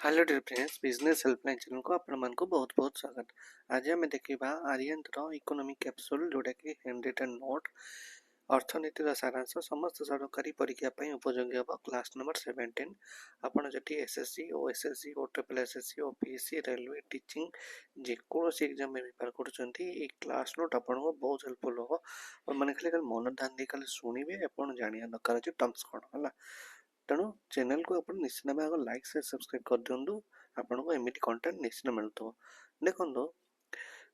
Hello dear friends, business helpline channel को आपण मान को बहुत बहुत स्वागत। आज आम देखा आर्यंत इकोनॉमिक कैप्सूल जोटा कि हैंड रिटन नोट अर्थनीतिर सारांश समस्त सरकारी परीक्षा उपयोगी हम क्लास नंबर 17। आपड़ जटी एसएससी और एसएससी और ट्रिपल एसएससी और पीएससी रेलवे टीचिंग जेकोसी एग्जाम में प्रिपेयर कर क्लास नोट आपन को बहुत हेल्पफुल हम और मैंने खाली मन ध्यान दे खाली शुणे आप जाना दरकार अच्छे टर्म्स कौन है। तेणु चैनल को आप निश्चित भाव लाइक से सब्सक्राइब कर दिंतु। आपन को एमती कंटेंट निश्चित मिलता देखो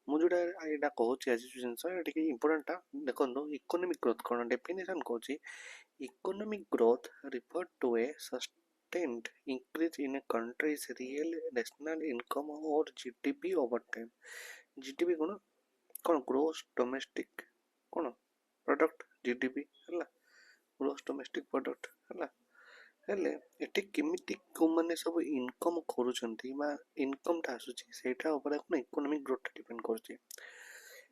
मुझे यहाँ कहूँ आज जिन इंपोर्टाटा देखो इकोनॉमिक ग्रोथ कौन डेफिनेशन कहूँ economic growth refer to a sustained increase in a country's real national income और जीडीपी ओवर टाइम। जीडीपी कौन कौन ग्रोस डोमेस्टिक कौन प्रोडक्ट जीडीपी है ग्रोस डोमेस्टिक प्रोडक्ट है हेले एटी केमिति को माने सब इनकम करूछंती बा इनकम ता आसुची सेटा ऊपर कोन इकोनॉमिक ग्रोथ डिपेंड करची।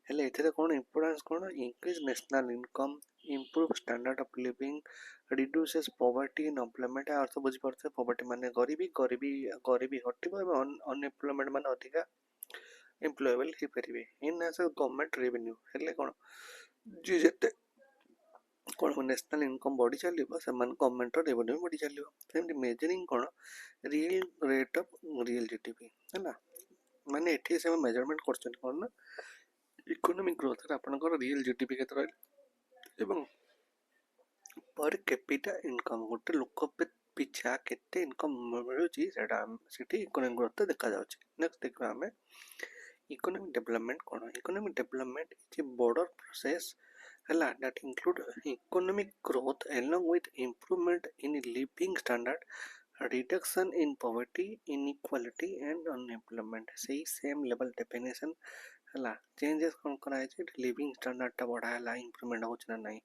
हेले एथिरे कोन इंपोर्टेंस कोन increase national income improve standard of living reduces poverty and employment अर्थ बुझी पड़ते पॉवर्टी माने गरीबी हटिबो एवं अनएम्प्लॉयमेंट माने अधिका एम्प्लॉयबल ही परिबे इन एज गवर्नमेंट रेवेन्यू हेले कोन जे जेते कौन नेशनल इनकम बढ़ी चलो से गवर्नमेंट रेवेन्यू बढ़ी चलो सेमती मेजरिंग कौन real rate of real GDP है माने एठी से मेजरमेंट करछन कौन ना इकोनॉमिक ग्रोथ रे आपनकर रियल जीडीपी केते रहल एवं पर कैपिटा इनकम गोटे लोक पिछा केते इनकम मिलुची सेटा सिटी इकोनॉमिक ग्रोथ देखा जाउची। नेक्स्ट देखबा हमें इकोनॉमिक डेवलपमेंट कौन economic development is a border process that include economic growth along with improvement in living standard reduction in poverty inequality and unemployment सही सेम लेवल डेफिनेशन है changes कौन कराए living standard टा बढ़ाला improvement हो ना नहीं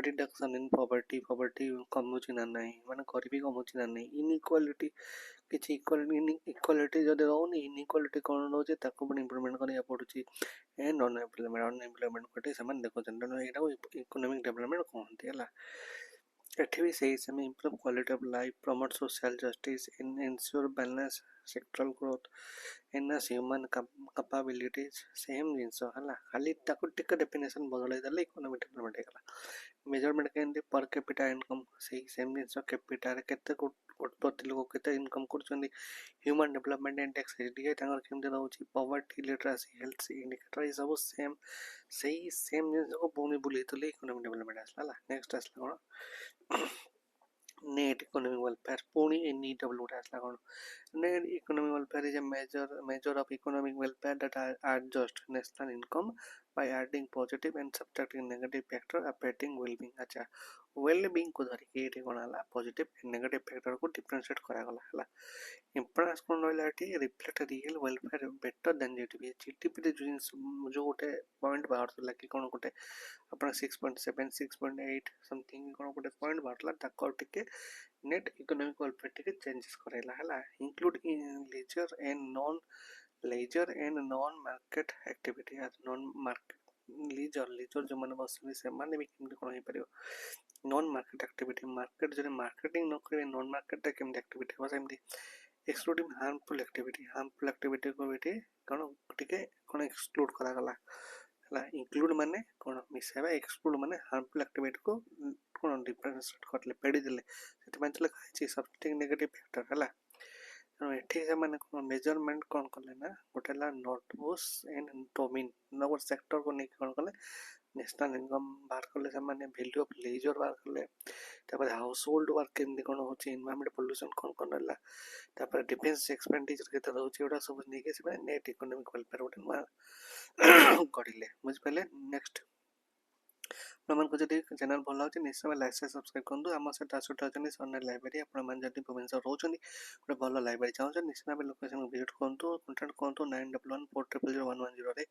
reduction in poverty poverty कम ना नहीं माने गरीबी कम ना नहीं इनइक्वालिटी किसी इक्वालिटी जदि रोनी इनइक्वालिटी कौन रोचे ताको पण इंप्रूवमेंट करिया पड़ुची एंड अनएम्प्लॉयमेंट कोटे समान देखो जनरल एटा इकोनॉमिक डेवलपमेंट कहते है एठी भी सही समय improve quality of life promote social justice ensure balance sectoral growth enhance human capabilities same things हला खाली ताको टिक डेफिनेशन बदलै देले इकोनॉमिक डेवलपमेंट हेला मेजरमेंट केंदे पर कैपिटा इनकम सही सेम जिंस कैपिटा रे केते प्रति लोक केते इनकम करछन्ती ह्यूमन डेवलपमेंट इंडेक्स एचडीआई तांगर केमते रहउची पॉवर्टी लिटरेसी हेल्थ इंडिकेटर ई सब सेम सही सेम जिंस को पुनी बुले तो इकोनॉमिक डेवलपमेंट आसला नेक्स्ट आसला कोन नेट इकोनॉमिक वेलफेयर पुणी NEW आसला कोन net economic welfare is a measure of economic welfare that adjust national income by adding positive and subtracting negative factor affecting well-being। अच्छा well-being को धरि के एठी कोन हला पॉजिटिव एंड नेगेटिव फैक्टर को डिफरेंशिएट करा गला हला इंपोर्टेंस कोन रहला एठी reflect real welfare better than GDP GDP रे जो गोटे पॉइंट बाहर तो लागी कोन गोटे अपन 6.7 6.8 समथिंग कोन गोटे पॉइंट बाहरला ताको टिके नेट इकोनॉमिक वेलफेयर टिके चेंजेस करेला हला include in leisure and non market activity as non market leisure जो माने बसनी से माने भी केमती कोन हे परियो नॉन मार्केट एक्टिविटी मार्केट जरे मार्केटिंग न करे नॉन मार्केट केमती एक्टिविटी हो सेमती एक्सक्लूडिंग हार्मफुल एक्टिविटी को बेटे कोन टिके कोन एक्सक्लूड करा गला हला इंक्लूड माने कोन मिसेबा एक्सक्लूड माने हार्मफुल एक्टिविटी को कोन डिफरेंशिएट करले पेडी देले सेति माने लिखा छै सबस्टिंग नेगेटिव फैक्टर हला एठी से माने कोन मेजरमेंट कोन करले ना गोटेला नोटबुक्स एंड डोमेन नवर सेक्टर को नै कोन करले नेशनल इनकम बाहर करले से माने वैल्यू ऑफ लेजर बाहर करले तापर हाउस होल्ड वर्क केमती कोन होची एनवायरनमेंट पोल्यूशन कोन करला तापर डिफेंस एक्सपेंडिचर केते रहउची ओडा सब नेके से नेट इकोनॉमिक वेलफेयर ओटे करिले बुझ पले नेक्स्ट अपन को जदि चैनल भल लागे निश्चय लाइक से सब्सक्राइब करंतु आम सहित आसुटा अछन सरनेट लाइब्रेरी आपण मान जदि भुवनेश्वर रहउछन गोटे भल लाइब्रेरी चाहछन निश्चय भाव लोकेशन विजिट करंतु कांटेक्ट करंतु 9114000110 रे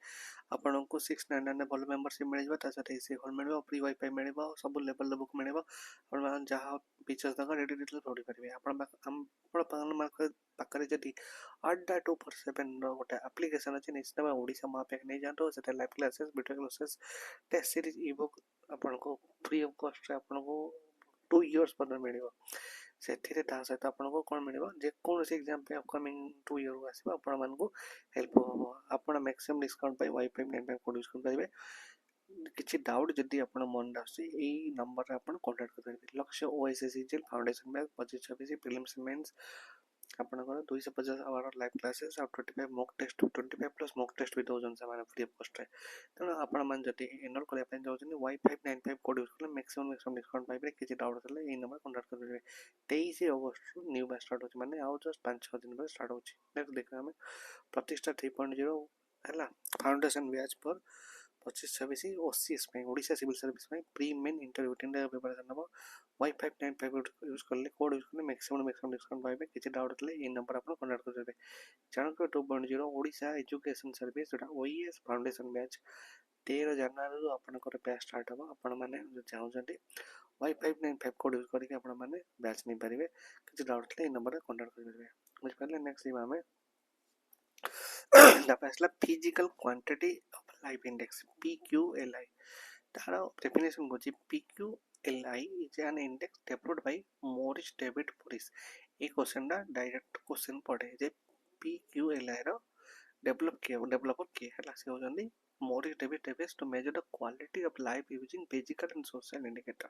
आपण को 699 भल मेंबरशिप मिल जबा ता सहित एसी हॉल मिलबो फ्री वाईफाई मिलबो सब लेवल बुक मिलबो आपण मान जहा फीचर्स दका रेडी डिटेल पढि परिबे आपण पान मार्क पाकरे जदि 8.2/7 गोटे एप्लीकेशन अछि निश्चय भाव ओडिसा मैप एक नै जानतो सेटा live classes video classes test series ebook आपन को फ्री ऑफ कॉस्ट रे आपन को 2 इयर्स पर मिलिबो ସେଥିରେ ତା ସହିତ ଆପଣଙ୍କୁ କ'ଣ ମିଳିବ, ଯେକୌଣସି ଏକ୍ଜାମ୍ ପାଇଁ ଅପକମିଂ 2 ଇୟର୍କୁ ଆସିବ ଆପଣମାନଙ୍କୁ ହେଲ୍ପ ହେବ। ଆପଣ ମ୍ୟାକ୍ସିମମ୍ ଡିସ୍କାଉଣ୍ଟ ପାଇଁ ୱାଇଫାଇ 95 କୋଡ଼ ୟୁଜ୍ କରିପାରିବେ। କିଛି ଡାଉଟ୍ ଯଦି ଆପଣ ମନରେ ଆସୁଛି ଏଇ ନମ୍ବରରେ ଆପଣ କଣ୍ଟାକ୍ଟ କରିପାରିବେ। ଲକ୍ଷ୍ୟ OSSEGL foundation batch 25-26 prelims mains ଆପଣଙ୍କର 250 ଆୱାର ଲାଇଭ୍ କ୍ଲାसेସ୍ ଆଉ 25 mock test 25 plus mock test ବି ଦେଉଛନ୍ତି ସେମାନେ ଫ୍ରି ଅଫ୍ କଷ୍ଟରେ। ତେଣୁ ଆପଣମାନେ ଯଦି ଏନରୋଲ୍ କରିବା ପାଇଁ ଚାହୁଁଛନ୍ତି Y595 କୋଡ଼ ୟୁଜ୍ କଲେ ମ୍ୟାକ୍ସିମମ୍ ଡିସ୍କାଉଣ୍ଟ ପାଇପାରିବେ। କିଛି ଡାଉଟ୍ ଥିଲେ ଏଇ ନମ୍ବର କଣ୍ଟାକ୍ଟ କରିପାରିବେ। 23 ଅଗଷ୍ଟରୁ ନ୍ୟୁ ବ୍ୟାଚ୍ ଷ୍ଟାର୍ଟ ହେଉଛି, ମାନେ ଆଉ ଜଷ୍ଟ 5-6 ଦିନ ପରେ ଷ୍ଟାର୍ଟ ହେଉଛି। ନେକ୍ସଟ ଦେଖିବା ଆମେ ପ୍ରତିଷ୍ଠା 3.0 ହେଲା, ଫାଉଣ୍ଡେସନ୍ ବ୍ୟାଚ୍ ଫର୍ 25-26 OCS ପାଇଁ, ଓଡ଼ିଶା ସିଭିଲ୍ ସର୍ଭିସ୍ ପାଇଁ ପ୍ରି ମେନ୍ ଇଣ୍ଟରଭ୍ୟୁ ପ୍ରିପାରେସନ୍ ହେବ। Y595 ୟୁଜ୍ କଲେ କୋଡ଼ ୟୁଜ୍ କଲେ ମ୍ୟାକ୍ସିମମ୍ ଡିସ୍କାଉଣ୍ଟ ପାଇବେ। କିଛି ଡାଉଟ୍ ଥିଲେ ଏଇ ନମ୍ବର ଆପଣ କଣ୍ଟାକ୍ଟ କରିପାରିବେ। ଚାଣକ୍ୟ 2.0 ଓଡ଼ିଶା ଏଜୁକେସନ୍ ସର୍ଭିସ୍ ଯେଉଁଟା OES ଫାଉଣ୍ଡେସନ୍ ବ୍ୟାଚ୍ 13 ଜାନୁଆରୀରୁ ଆପଣଙ୍କର ବ୍ୟାଚ୍ ଷ୍ଟାର୍ଟ ହେବ। ଆପଣମାନେ ଯଦି ଚାହୁଁଛନ୍ତି Y595 କୋଡ଼ ୟୁଜ୍ କରିକି ଆପଣମାନେ ବ୍ୟାଚ୍ ନେଇପାରିବେ। କିଛି ଡାଉଟ୍ ଥିଲେ ଏଇ ନମ୍ବରରେ କଣ୍ଟାକ୍ଟ କରିପାରିବେ। ବୁଝିପାରିଲେ। ନେକ୍ସଟ ଯିବା ଆମେ ତାପରେ ଆସିଲା physical quantity of life index PQLI। ତାର ଡେଫିନେସନ୍ ହେଉଛି PQLI is an index developed Bai Morris David Morris. ଏଇ କ୍ୱେଶ୍ଚନଟା ଡାଇରେକ୍ଟ କ୍ୱେଶ୍ଚନ ପଡ଼େ ଯେ PQLI ର ଡେଭଲପର କିଏ ହେଲା, ସେ ହେଉଛନ୍ତି Morris David Morris to measure the quality of life using physical and social indicator.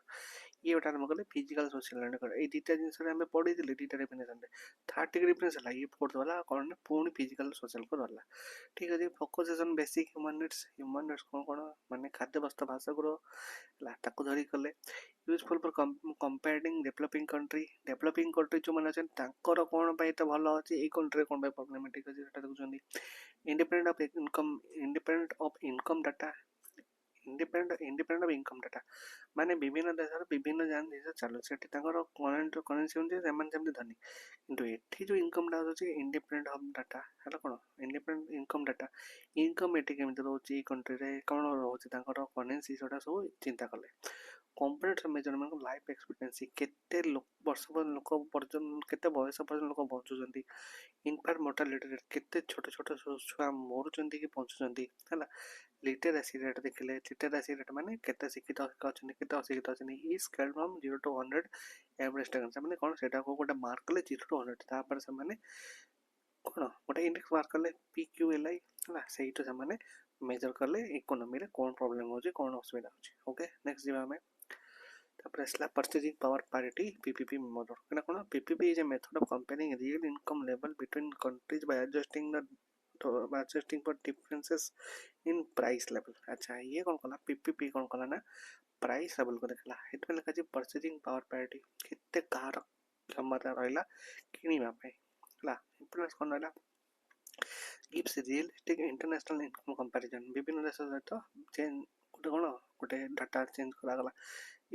ଇଏ ଗୋଟେ ଆରମ୍ଭ କଲେ ଫିଜିକାଲ ସୋସିଆଲ ଇଣ୍ଡିକେଟର। ଏଇ ଦୁଇଟା ଜିନିଷରେ ଆମେ ପଢ଼ିଥିଲେ ଦୁଇଟା ଡେଫିନେସନରେ। ଥାର୍ଡ ଟିକେ ଡିଫରେନ୍ସ ହେଲା, ଇଏ ଫୋର୍ଥ ଗଲା କ'ଣ ନା ପୁଣି ଫିଜିକାଲ ସୋସିଆଲକୁ ଧରିଲା। ଠିକ୍ ଅଛି। ଫୋକସେସନ୍ ବେସିକ୍ ହ୍ୟୁମାନ୍ ନିଡ୍ସ କ'ଣ ମାନେ ଖାଦ୍ୟ ବସ୍ତ୍ର ବାସଗୃହ ହେଲା, ତାକୁ ଧରିକି କଲେ। ୟୁଜଫୁଲ୍ ଫର୍ କମ୍ପେୟାରିଂ ଡେଭଲପିଂ କଣ୍ଟ୍ରି ଯେଉଁମାନେ ଅଛନ୍ତି ତାଙ୍କର କ'ଣ ପାଇଁ ଏତେ ଭଲ ଅଛି, ଏଇ କଣ୍ଟ୍ରିରେ କ'ଣ ପାଇଁ ପ୍ରୋବ୍ଲେମେଟିକ୍ ଅଛି ସେଟା ଦେଖୁଛନ୍ତି। ଇଣ୍ଡିପେଣ୍ଡେଣ୍ଟ ଅଫ୍ ଇନକମ୍ ଡାଟା ମାନେ ବିଭିନ୍ନ ଦେଶର ବିଭିନ୍ନ ଜିନିଷ ଚାଲୁଛି, ସେଠି ତାଙ୍କର କରେନ୍ସି ଅନୁଯାୟୀ ସେମାନେ ସେମିତି ଧନୀ। କିନ୍ତୁ ଏଠି ଯେଉଁ ଇନକମ୍ଟା ଆସୁଛି ଇଣ୍ଡିପେଣ୍ଡେଣ୍ଟ ଅଫ୍ ଡାଟା ହେଲା, କ'ଣ ଇଣ୍ଡିପେଣ୍ଡେଣ୍ଟ ଇନକମ୍ ଡାଟା। ଇନକମ୍ ଏଠି କେମିତି ରହୁଛି, ଏଇ କଣ୍ଟ୍ରିରେ କ'ଣ ରହୁଛି ତାଙ୍କର କରେନ୍ସି, ସେଟା ସବୁ ଚିନ୍ତା କଲେ। କମ୍ପୋନେଣ୍ଟସ୍ ମେଜରମେଣ୍ଟ ଲାଇଫ୍ ଏକ୍ସପେକ୍ଟାନ୍ସି, କେତେ ବର୍ଷ ପର୍ଯ୍ୟନ୍ତ ଲୋକ କେତେ ବୟସ ପର୍ଯ୍ୟନ୍ତ ଲୋକ ବଞ୍ଚୁଛନ୍ତି। ଇନଫାଣ୍ଟ ମୋର୍ଟାଲିଟି ରେଟ୍, କେତେ ଛୋଟ ଛୋଟ ଛୁଆ ମରୁଛନ୍ତି କି ବଞ୍ଚୁଛନ୍ତି ହେଲା। ଲିଟେରାସି ରେଟ୍ ଦେଖିଲେ, ଲିଟେରାସି ରେଟ୍ ମାନେ କେତେ ଶିକ୍ଷିତ ଅଛନ୍ତି କେତେ ଅଶିକ୍ଷିତ ଅଛନ୍ତି। ଇ scale from 0 to 100 average tens, ସେମାନେ କ'ଣ ସେଟାକୁ ଗୋଟେ ମାର୍କ କଲେ 0 to 100, ତାପରେ ସେମାନେ କ'ଣ ଗୋଟେ ଇଣ୍ଡେକ୍ସ ମାର୍କ କଲେ PQLI ହେଲା, ସେଇଠୁ ସେମାନେ ମେଜର କଲେ ଇକୋନୋମିରେ କ'ଣ ପ୍ରୋବ୍ଲେମ୍ ହେଉଛି, କ'ଣ ଅସୁବିଧା ହେଉଛି। ଓକେ, ନେକ୍ସଟ ଯିବା ଆମେ। ତାପରେ ଆସିଲା purchasing power parity PPP method. ଏଇଟା କ'ଣ? PPP is a method of comparing real income level between countries by adjusting for differences in price level. ଆଚ୍ଛା, ଇଏ କ'ଣ କଲା? PPP କ'ଣ କଲା ନା ପ୍ରାଇସ୍ ଲେଭେଲ୍କୁ ଦେଖିଲା। ଏଥିପାଇଁ ଲେଖାଯାଇଛି ପର୍ଚେଜିଂ ପାୱାର ପାରିଟି, କେତେ କାହାର କ୍ଷମତା ରହିଲା କିଣିବା ପାଇଁ ହେଲା। ଇମ୍ପୋର୍ଟାନ୍ସ କ'ଣ ରହିଲା? Gives realistic international income comparison. ବିଭିନ୍ନ ଦେଶ ସହିତ ଗୋଟେ ଡାଟା ଚେଞ୍ଜ କରାଗଲା।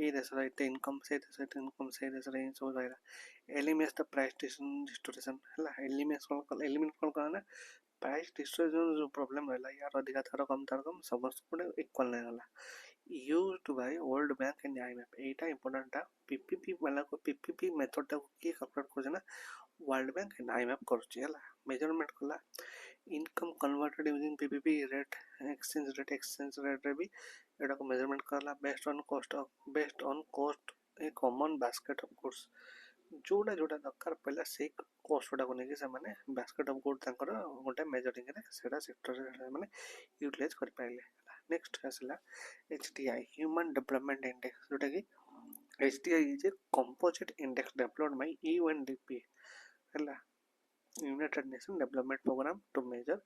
ଏଇ ଦେଶର ଏତେ ଇନକମ୍, ସେଇ ଦେଶର ଏତେ ଇନକମ୍, ସେଇ ଦେଶର ଏଇ ସବୁ ରହିଲା। ଏଲିମିନେଟ୍ ଦ ପ୍ରାଇସ୍ ଡିଷ୍ଟୋରେସନ୍ ହେଲା। ଏଲିମିନେଟ୍ କ'ଣ କଲା ନା ପ୍ରାଇସ୍ ଡିଷ୍ଟୋରେସନ୍ ଯେଉଁ ପ୍ରୋବ୍ଲେମ୍ ରହିଲା, ୟାର ଅଧିକା ତାର କମ୍ ସମସ୍ତଙ୍କୁ ଗୋଟେ ଇକ୍ୱାଲ୍ ନେଇଗଲା। Used Bai world bank and IMF। ଏଇଟା ଇମ୍ପୋର୍ଟାଣ୍ଟଟା। PPP ମେଥଡ଼ଟାକୁ କିଏ କାଲକୁଲେଟ୍ କରୁଛି ନା ୱାର୍ଲଡ ବ୍ୟାଙ୍କ ଆଣ୍ଡ IMF କରୁଛି ହେଲା। ମେଜରମେଣ୍ଟ କଲା income converted using PPP rate, exchange ରେଟ୍ରେ ବି ଏଟାକୁ ମେଜରମେଣ୍ଟ କଲା based on cost a common basket of goods. ଯେଉଁଟା ଦରକାର ପଡ଼ିଲା ସେଇ କୋଷ୍ଟଟାକୁ ନେଇକି ସେମାନେ ବାସ୍କେଟ୍ ଅଫ୍ ଗୁଡ୍ ତାଙ୍କର ଗୋଟେ ମେଜରିଂରେ ସେଇଟା ସେକ୍ଟରରେ ସେମାନେ ୟୁଟିଲାଇଜ୍ କରିପାରିଲେ। ନେକ୍ସଟ ଆସିଲା HDI ହ୍ୟୁମାନ୍ ଡେଭଲପମେଣ୍ଟ ଇଣ୍ଡେକ୍ସ, ଯେଉଁଟାକି HDI is a composite index developed by UNDP ହେଲା, united nation development program to measure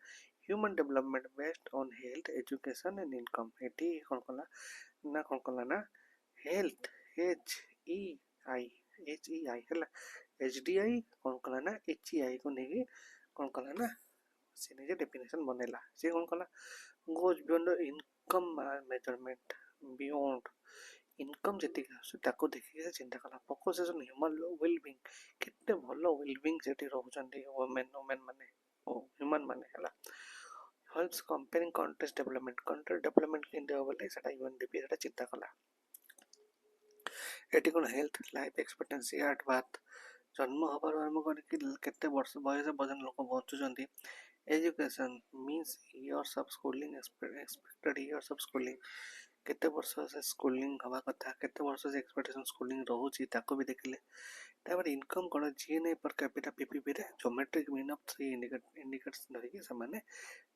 human development based on health, education and income. ଏଠି କ'ଣ କଲା ନା ହେଲ୍ଥ HEI ହେଲା। HDI କ'ଣ କଲା ନା HEI କୁ ନେଇକି କ'ଣ କଲା ନା ସେ ନିଜେ ଡେଫିନେସନ୍ ବନେଇଲା। ସେ କ'ଣ କଲା goes beyond income measurement, beyond income ଯେତିକି ଆସୁଛି ତାକୁ ଦେଖିକି ସେ ଚିନ୍ତା କଲା। ଫୋକସେସନ୍ ହ୍ୟୁମାନ୍ ୱେଲବିଂ, କେତେ ଭଲ ୱେଲବିଂ ସେଠି ରହୁଛନ୍ତି ଓମେନ୍ ମାନେ ହ୍ୟୁମାନ୍ ମାନେ ହେଲା। Helps comparing countries development, country development କେମିତି ହେବ ବୋଲି ସେଟା UNDP ସେଟା ଚିନ୍ତା କଲା। ଏଠି କ'ଣ health, life expectancy at birth, ଜନ୍ମ ହେବାରୁ ଆରମ୍ଭ କରିକି କେତେ ବୟସ ପର୍ଯ୍ୟନ୍ତ ଲୋକ ବଞ୍ଚୁଛନ୍ତି। Education means years of schooling, expected years of schooling, केते वर्ष से स्कूलिंग हवा कथा केते वर्ष से एक्सपेक्टेशन स्कूलिंग रोची ताको भी देखिले तापर इनकम कोन जीएनए पर कैपिटा पीपीपी रे ज्योमेट्रिक मीन ऑफ 3 इंडिकेटर्स धरिके समाने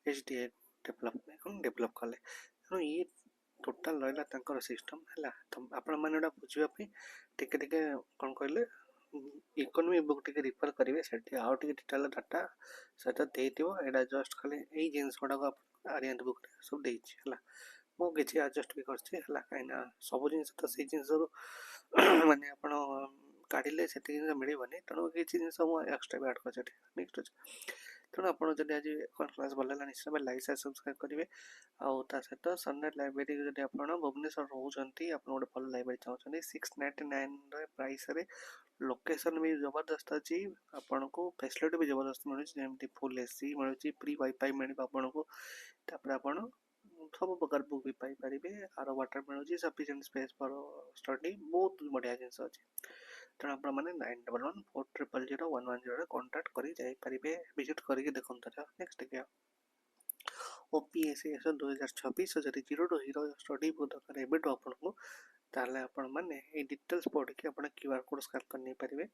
एचडीए डेवलप कले तेणु ये टोटाल रहा तांकर सिस्टम है तो आपण मैंने बुझा टिके टिके कौन कहले इकोनॉमी बुक टिके रिफर करेंगे से आउ टिके डिटेल डाटा सहित देथिबो एडा जस्ट खाली एई जिंस गुडा आर्यन बुक रे सब देछि हला मु किछि एडजस्ट भी करछि हला काइना सब जिंस तो से जिंस रो माने आपण काढिले सेति जिंस मिलिबनी तेणु किछि जिंस मु एक्स्ट्रा भी ऐड करछि नेक्स्ट तेणु आप आज क्लास भल है निश्चय लाइक से सब्सक्राइब करेंगे आउ ता सहित सनलाइट लाइब्रेरी जब आप भुवनेश्वर रोचे आप गोटे भल लाइब्रेरी चाहते 699 प्राइस रे लोकेशन भी जबरदस्त अच्छी आपन को फैसिलिटी भी जबरदस्त मिलूँ जमी फुल एसी मिलूँ प्री वाईफाई मिल आपन को आपड़ सब प्रकार बुक भी पाइपर आर वाटर मिलूँ सफिशिएंट स्पेस फॉर स्टडी बहुत बढ़िया जिनस अच्छी तेणु आप 9114000110 कांटेक्ट कर जाइए विजिट करके देखो नेक्स्ट देखिए ओपीएसएस 2026 जब zero to hero study book दरकार एवं आपको ताले आपण माने ए डिटेल्स पढ़ के आपण क्यूआर कोड स्कैन कर नहीं पारिबे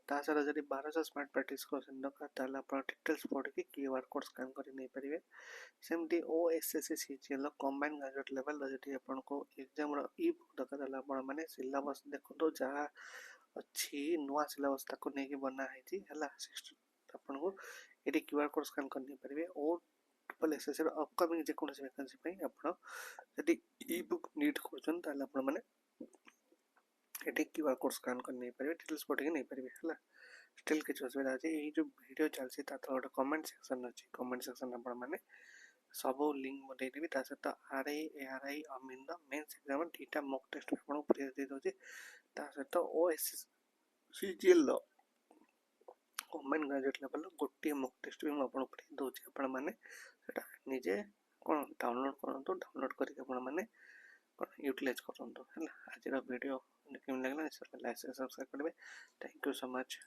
ता सारा जदि 1200 स्मार्ट प्रैक्टिस क्वेश्चन दरकार ताले आपण डिटेल्स पढ़ के क्यूआर कोड स्कैन कर नहीं पारिबे सेमती OSSC CGL combined graduate level जदि आपण को एग्जाम रो ई बुक दरकार ताले आपण माने सिलेबस देखो जहाँ अच्छी नुआ सिलेबस ताको नै के बना है जी हला आपण को एडी क्यूआर कोड स्कैन कर नहीं पारिबे ओ ट्रिपल एसएससी रो अपकमिंग जे कोनोसी वैकेंसी पई आपण यदि ई बुक नीड करछन ताले आपण माने एटी क्यूआर कोड स्कैन कर नहीं पारे डिटेल्स पढ़ के नहीं पारे है स्टिल किसी असुविधा अच्छे ये जो वीडियो चलती गोटे कमेंट सेक्शन अच्छी कमेंट सेक्शन आपण मैंने सब लिंक देदेवी सहित आरआई एआरआई अमीन मेन्स एग्जाम दुटा मॉक टेस्ट आपको फ्री दे दूसरी सहित ओएससीजीएल कंबाइंड ग्रेजुएट लेवल गोटे मॉक टेस्ट भी मुझे फ्री दूसरी आपण मैंने निजे कौन डाउनलोड करूँ डाउनलोड करके यूटिलाइज करूँ है आज वीडियो केम लगला लाइक सब्सक्राइब करेंगे थैंक यू सो मच।